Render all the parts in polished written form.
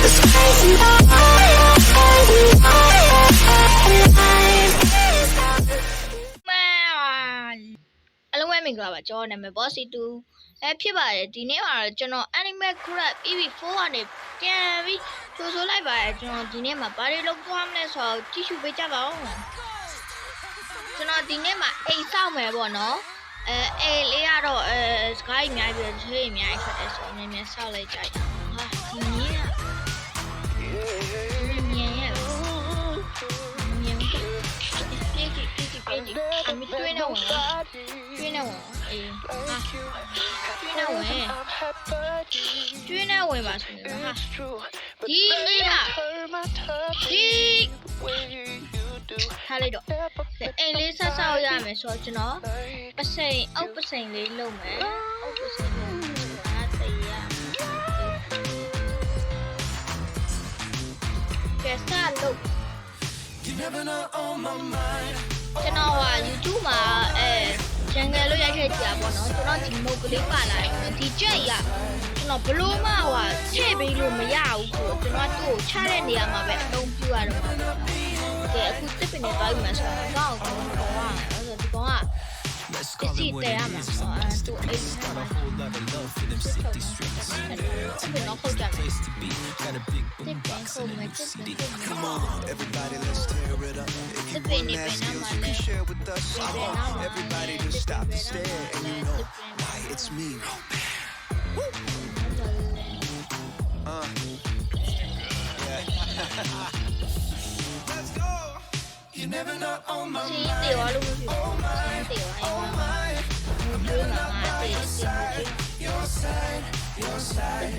အလုံးဝမင်္ဂလာပါကျွန်တော်နာမည် Bossy 2ဖြစ်ပါတယ်ဒီနေ့မှာတော့ကျွန်တော် Anime Grab EV4 ကနေပြန်ပြီးကြိုဆိုလိုက်ပါတယ်ကျွန်တော်ဒီနေ့မှာဘာတွေလုပ်သွားမလဲဆိုတော့ကြည့်ရှုပေးကြပါဦးကျွန်တော်ဒီနေ့မှာအိမ်ဆောက်မယ်ပေါ့နော်အိမ်လေးကတော့စကားအများကြီးဆွေးအများကြီးထွက်တယ်ဆိုတော့နည်းနည်းဆောက်လိုက်ကြရအောင်ဟာဒီနေ့ကမတွင်းတော့ဝင်တွင်းတော့ဝင်အေးဟာတွင်းတော့ဝင်တွင်းတော့ဝင်ပါဆိုရင်ဟာဒီမေးပါဒီထားလိုက်တော့အိမ်လေးဆက်ဆောက်ရမယ်ဆိုတော့ကျွန်တော်ပစိန်အောက်ပစိန်လေးလုပ်မယ်အောက်ပစိန်လုပ်ဒါတည်ရကဲစလုပ်ကျွန်တော်က YouTube မှာjungle လို့ရိုက်ခဲ့ကြပါတော့ကျွန်တော်ဒီမုတ်ကလေးပါလာတယ်ဒီကြက်ရကျွန်တော်ဘလို့မှထည့်ပေးလို့မရဘူးဆိုတော့ကျွန်တော်သူ့ကိုချတဲ့နေရာမှာပဲအသုံးပြုရတော့မှာကဲအခုတစ်ပင်နဲ့တွားယူမယ်ဆိုတော့ကောင်းကောင်းပေါ်ရမယ်ဆိုတော့ဒီကောင်ကစီတဲရမှာဆိုတော့သူ့အိမ်မှာနော်ဟုတ်ကြတယ်တစ်ပင်ကိုမချစ်တယ် Come on, everybody, let's tear it up. If you want that skills, you can share with us. Everybody, just stop and stare, and you know why it's me. Let's go. You never know on my mind. Oh my. Your side.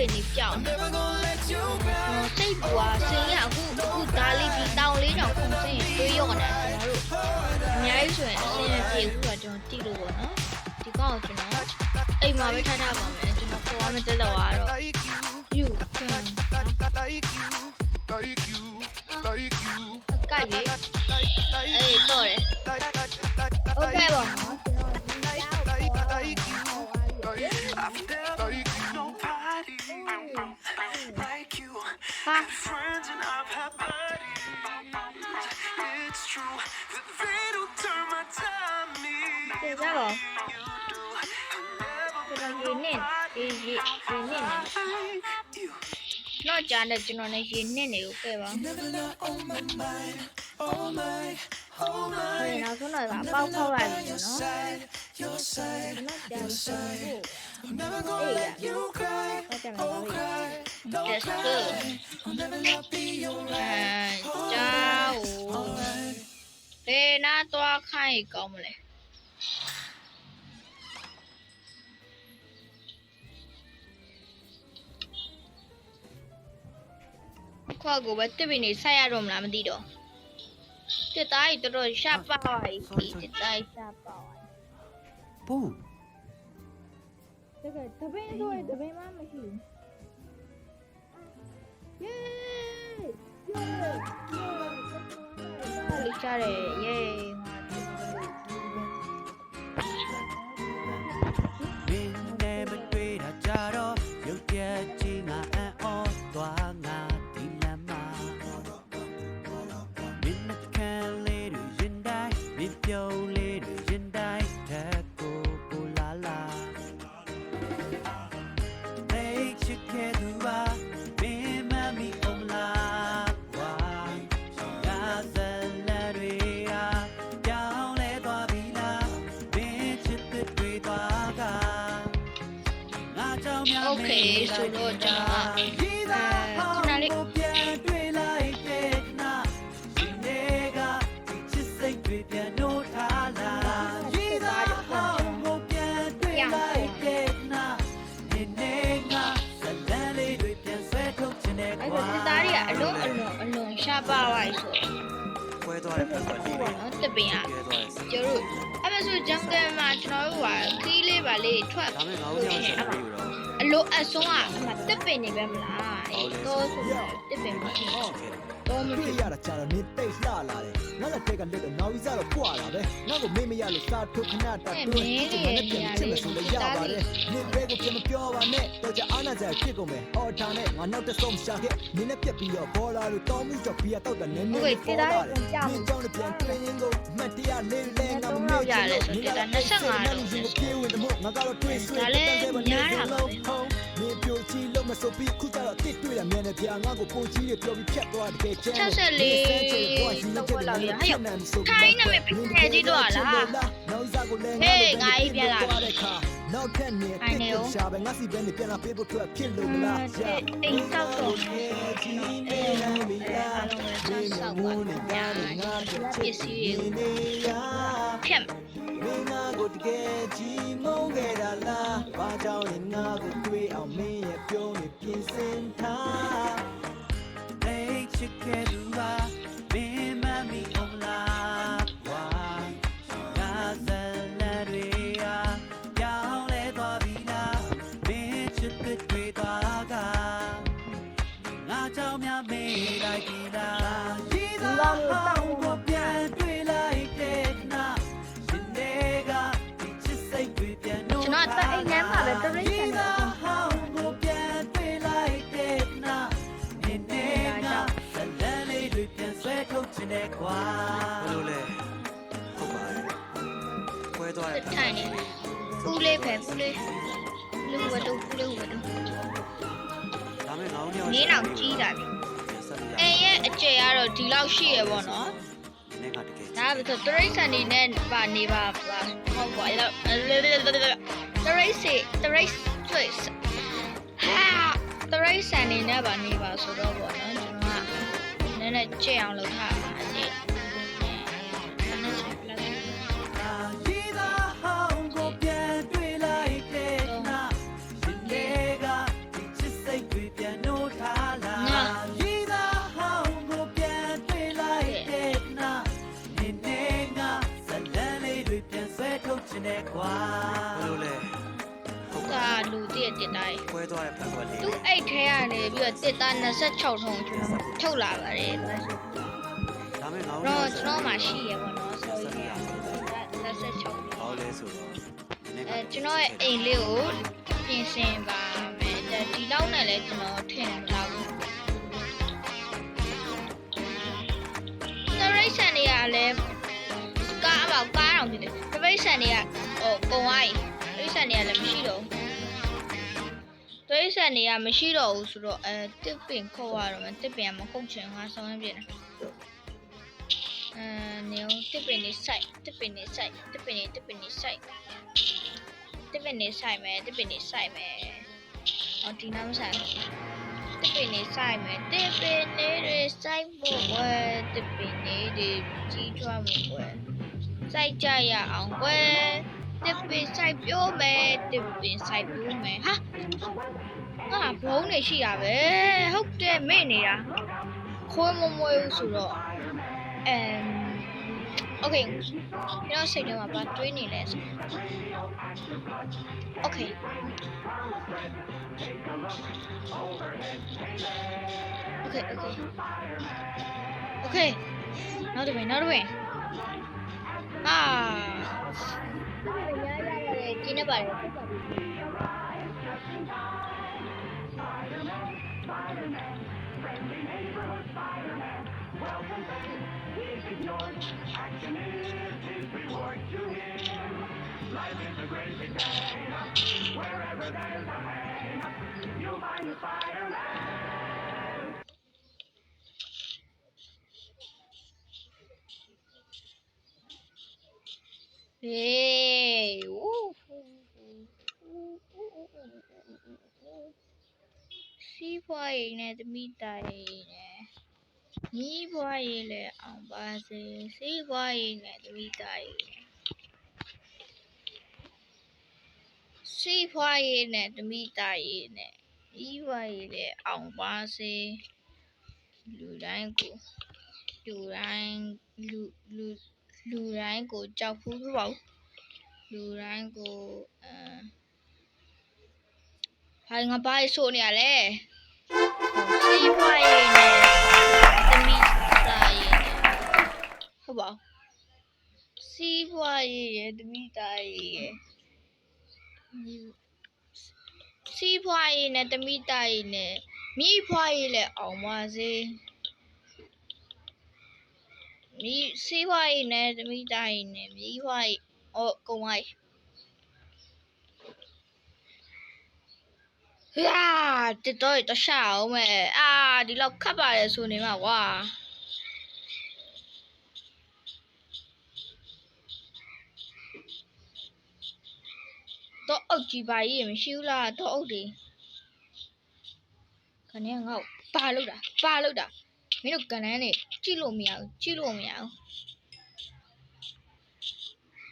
I'm never gonna let you go. စိတ်ပွားစင်ရအခုဒါလေးဒီတောင်လေးတောင်ခုစင်တွေးရော့နေတာကျွန်တော်တို့အများကြီးဆိုရင်အစင်ရပြေဘူးဆိုတော့ကျွန်တော်တိလို့ပေါ့နော်ဒီကောင်ကိုကျွန်တော်အိမ်မှာပဲထားထားပါမယ်ကျွန်တော်ပေါ်ရမယ်တက်တော့ကတော့ you ကဲ့အေးတော့တယ်โอเคပါနော်Friends and I've had buddies. It's true that they don't turn my time me. ကြည့်ကြပါကျွန်တော်ရေနစ်တော့ကြားတယ်ကျွန်တော်လည်းရေနစ်နေကိုခဲ့ပါနောက်ဆုံးတော့ပေါက်ဖောက်လိုက်ပြီနော်I'm never gonna let you cry. Oh, cry. Don't cry. I'll never not be your right. ကြောက်လေနာတော့ခိုင်းကောင်းမလဲခွာကိုပဲတစ်ပင်နေဆက်ရတော့မလားမသိတော့တစ်သားကြီးတော်တော်ရှာပါပါပြီတစ်သားကြီးရှာပါပါဘူးတကယ်တပင်းဆိုရင်တပင်းမှမရှိဘူးယေးလေးချတယ်ယေးမင်းနဲ့မတွေ့တာကြတော့ရုပ်ရက်ကြီးငါအံ့ဩသွားငါဒီလမ်းမှာမင်းနှကန်းလေးတွေရင်တိုင်းမင်းပြုံးလေးတွေရင်တိုင်းထက်ကိုလာလာโอเคဆိုတော့ကျွန်တော်ခဏလေးပြန်တွေ့လိုက်တဲ့နာဒီနေ့ကဒီချစ်စိတ်တွေပြန်နိုးထားလာရေးသားကိုပြန်တွေ့လိုက်တဲ့နာဒီနေ့ကဇလန်းလေးတွေပြန်ဆွဲထုတ်ခြင်းနဲ့ကွာအဲ့ဒါစစ်သားတွေကအလွန်ရှာပါသွားပြီဆိုခွဲသွားတဲ့ဖက်ပတ်လေးတွေနော်တပင်ကကျတို့အဲ့ဒါဆို jungle မှာကျွန်တော်တို့ကခီးလေးပါလေးထွက်ဒါမဲ့ငါတို့ညောင်းချက်ပြီးတော့အလိုအဆုံးကအမှတစ်ပင်နေပဲမလားအေးတော့ဆိုတော့တစ်ပင်မရှိတော့မဖြစ်ရတာကြာတော့နေတိတ်လှလာတယ်ငါလည်းတက်ကလွတ်တော့နောက်ကြီးစားတော့ပွာလာပဲငါ့ကိုမေးမရလို့စားထုတ်ခဏတာတွန်းဒီနေ့ပြန်ချင်မဆိုလို့ရပါတယ်နေဘဲက ကိုပြန်မပြောပါနဲ့တော့ကြအားနာကြဖြစ်ကုန်မယ်အော်ထားနဲ့ငါနောက်တစ်ဆုံးရှာခဲ့နင်းနဲ့ပြက်ပြီးတော့ဘောလာတို့တောင်းမှုကြောင့်ဘီယာတောက်တာနည်းနည်းလေးပေါ်လာတယ်ဒီကြောင့်လည်းပြန်တွင်းရင်းကိုအမှတ်တရလေးလေးငါမမေ့ကြလို့ပြေးဝင်တယ်မို့ငါကတော့တွေးဆွေးနေပြိုချီလို့မဆိုပြီးခုကြတော့တစ်တွေ့ရမြန်နေပြငါကိုပုံကြီးတွေပြောပြီးဖြတ်သွားတကယ်ကျန် 64တော့ဘလောက်ရဟဲ့ထိုင်းနာမည်ပြည့်ကြည့်တော့လားဟေးငါကြီးပြန်လာနောက်ထပ်နေတစ်ရှာပဲငါစီပဲနေပြန်လာပေးဖို့ထွက်ဖြစ်လို့မလားအိမ်ဆောက်တော့ကျွန်တော်အားလုံးပဲဆောက်ပါညာပစ္စည်းဖြတ်မင်းငါကိုတကယ်ကြီးမုန်းခဲ့တာလားဘာကြောင့်လဲငါကိုတွေးအောင်မင်းရဲ့ပြုံးနေပြင်ဆင်ထားလိတ်ချစ်ခဲ့သူကမင်းမမီအောင်လားဝါငါစလက်တွေအားပြောင်းလဲသွားပြီလားမင်းချစ်တဲ့တွေသွားကငါကြောင့်များမေးလိုက်ပြီလားဒီတော့ကိုပြန်တွေ့လိုက်တဲ့နာကျွန်တော်တက်အိမ်ထဲမှာပဲတရိတ်ဆန်နေကိုပြန်တွေ့လိုက်တဲ့နာနေနေကဇလန်လေးတွေပြန်ဆွဲထုတ်ချင်တဲ့ခွာဘလို့လဲဟုတ်ပါတယ်ခွဲသွားတဲ့ထိုင်နေပူလေးပဲပူလေးလူဝတ်တော့ပူလေးဝတ်တော့ဒါမဲ့ငောင်းရောက်နေတော့ကြီးတာပြီအိမ်ရဲ့အကျယ်ကတော့ဒီလောက်ရှိရပေါ့နော်နင်းကတကယ်ဒါပဲဆိုတရိတ်ဆန်နေနဲ့ပါနေပါဟုတ်ပါရဲ့တရိတ်ဆွေဟာတရိတ်ဆန်နေနဲ့ပါနေပါဆိုတော့ပေါ့နော်ကျွန်တော်ကနည်းနည်းကြည့်အောင်လုပ်ထားပါအစ်နဲ့ခွာဘလို့လဲဟုတ်ကလူတည့်တစ်တိုင်းခွဲသွားတဲ့ဖက်ခွက်လေးသူ့အိတ်ထဲကနေပြီးတော့တစ်သား26ထုံကျွန်တော်ထုတ်လာပါတယ်ဒါမဲ့ငောင်းတော့ကျွန်တော်မှရှိရပါတော့ဆိုရင်26ဟောလဲဆိုတော့ကျွန်တော်ရဲ့အိမ်လေးကိုပြင်ဆင်ပါမယ်ဒီလောက်နဲ့လည်းကျွန်တော်ထင်မလောက်ဘူးတရိတ်ဆန်တွေကလည်းကားအောင်ဖြစ်တယ်တရိတ်ဆန်တွေကကုံသွားပြီတရိတ်ဆန်တွေကလည်းမရှိတော့ဘူးတရိတ်ဆန်တွေကမရှိတော့ဘူးဆိုတော့တစ်ပင်ခုတ်ရတော့မယ်တစ်ပင်ကမခုတ်ချင်ငါဆောင်းရပြင်နေအောင်တစ်ပင်နေဆိုင်တစ်ပင်နေဆိုင်တစ်ပင်နေမယ်ဒီနားမဆိုင်တစ်ပင်နေဆိုင်မယ်တစ်ပင်နေတွေဆိုင်ဖို့ဝဲတစ်ပင်နေတွေကြီးထွားဖို့ဝဲစိုက်ကြရအောင်ကွယ်တစ်ပင်စိုက်ပြိုးမယ်တစ်ပင်စိုက်ပြိုးမယ်ဟာငါဘုံနေရှိရပဲဟုတ်တယ်မေ့နေတာခွေးမမွေးဘူးဆိုတော့โอเคကျွန်တော်စိတ်ထဲမှာဘာတွေးနေလဲဆိုโอเคနောက်တစ်ပင်ကျင်းနေပါတယ်Hey, see why net me die. Me why le ambase, see why net me die. See why net me die. Me why le ambase. Luတိုင်းကိုကြောက်ဖူးပေါ့လူတိုင်းကိုဘာငါဘာဆိုနေရလဲစီးပွားရေးနဲ့သမီးသားရေးဟုတ်ပါစီးပွားရေးရဲ့သမီးသားရေးရဲ့ စီးပွားရေးနဲ့တမိသားရေးနဲ့မိဖွားရေးလည်းအောင်ပါစေမိစီးပွားရေးနဲ့တမိသားရေးနဲ့မိဖွားရေးကုံဝိုင်းဟာတစ်တော့တခြားအောင်မဲ့ဒီလောက်ခတ်ပါတယ်ဆိုနေမှာကွာတော့အုပ်ကြီးပါကြီးမရှိဘူးလားတော့အုပ်တွေခဏငေါ့ပါလို့တာမင်းတို့ကန်တန်းနေကြည့်လို့မရဘူး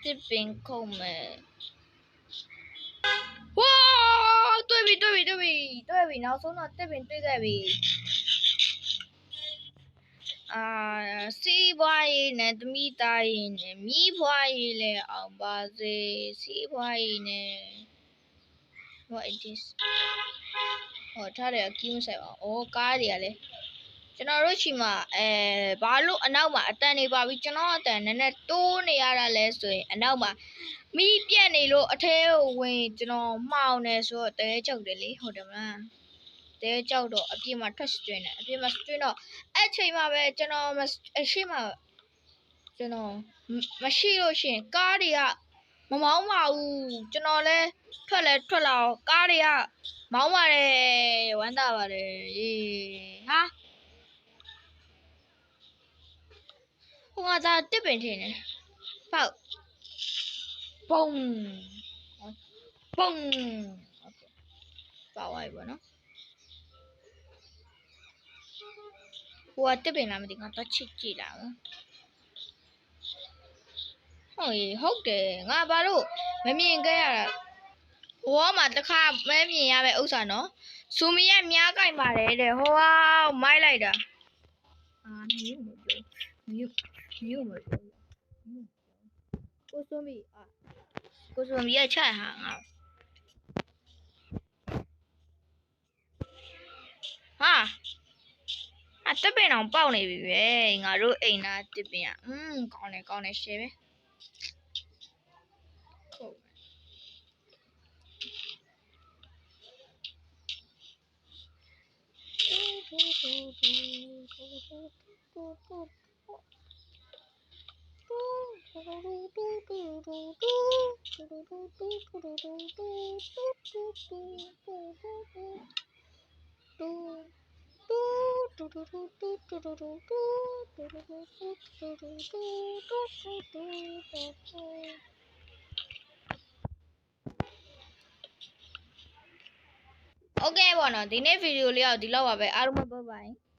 တစ်ပင်ခုံမဲ့ဝါတွေ့ပြီနောက်ဆုံးတော့တစ်ပင်တွေ့ခဲ့ပြီစီးပွားရေးနဲ့တမိသားရေးနဲ့မိဖွားရေးလည်းအောင်ပါစေစီးပွားရေးနဲ့ what is this ထားတယ်အကီးမဆိုင်ပါကားတွေကလည်းကျွန်တော်တို့ရှိမှာဘာလို့အနောက်မှာအတန်နေပါပြီကျွန်တော်အတန်နည်းနည်းတိုးနေရတာလဲဆိုရင်အနောက်မှာမိပြက်နေလို့အထဲကိုဝင်ကျွန်တော်မှောင်နေဆိုတော့တဲကြောက်တယ်လေဟုတ်တယ်မလားတဲကြောက်တော့အပြင်မှာထွက်စတွင်းတယ်အပြင်မှာစတွင်းတော့အဲ့ချိန်မှာပဲကျွန်တော်အရှိမကျွန်တော်မရှိလို့ရှိရင်ကားတွေကမမောင်းပါဘူးကျွန်တော်လဲထွက်လာကားတွေကမောင်းပါတယ်ဝမ်းသာပါတယ်ဟာဟိုကသာတစ်ပင်ထင်းနေပေါက်ဘုံโอเคပါဝိုင်းပါနော်ဟိုကတစ်ပင်လားမသိငါတော့ချစ်ကြည့်လာဟုတ်တယ်ငါဘာလို့မမြင်ခဲ့ရတာဟိုမှာတစ်ခါမဲမြင်ရမယ့်ဥစ္စာနော်ဇူမီရဲ့မြားကြိုင်ပါတယ်တဲ့ဟိုကမိုက်လိုက်တာမျိုးမပြောကိုဇူမီရဲ့ချက်ဟာငါတစ်ပင်အောင်ပေါက်နေပြီပဲငါတို့အိမ်သားတစ်ပင်ကောင်းတယ်ရှယ်ပဲโอเคပေါ့နော်ဒီနေ့ဗီဒီယိုလေးကဒီလောက်ပါပဲအားလုံးပဲ bye bye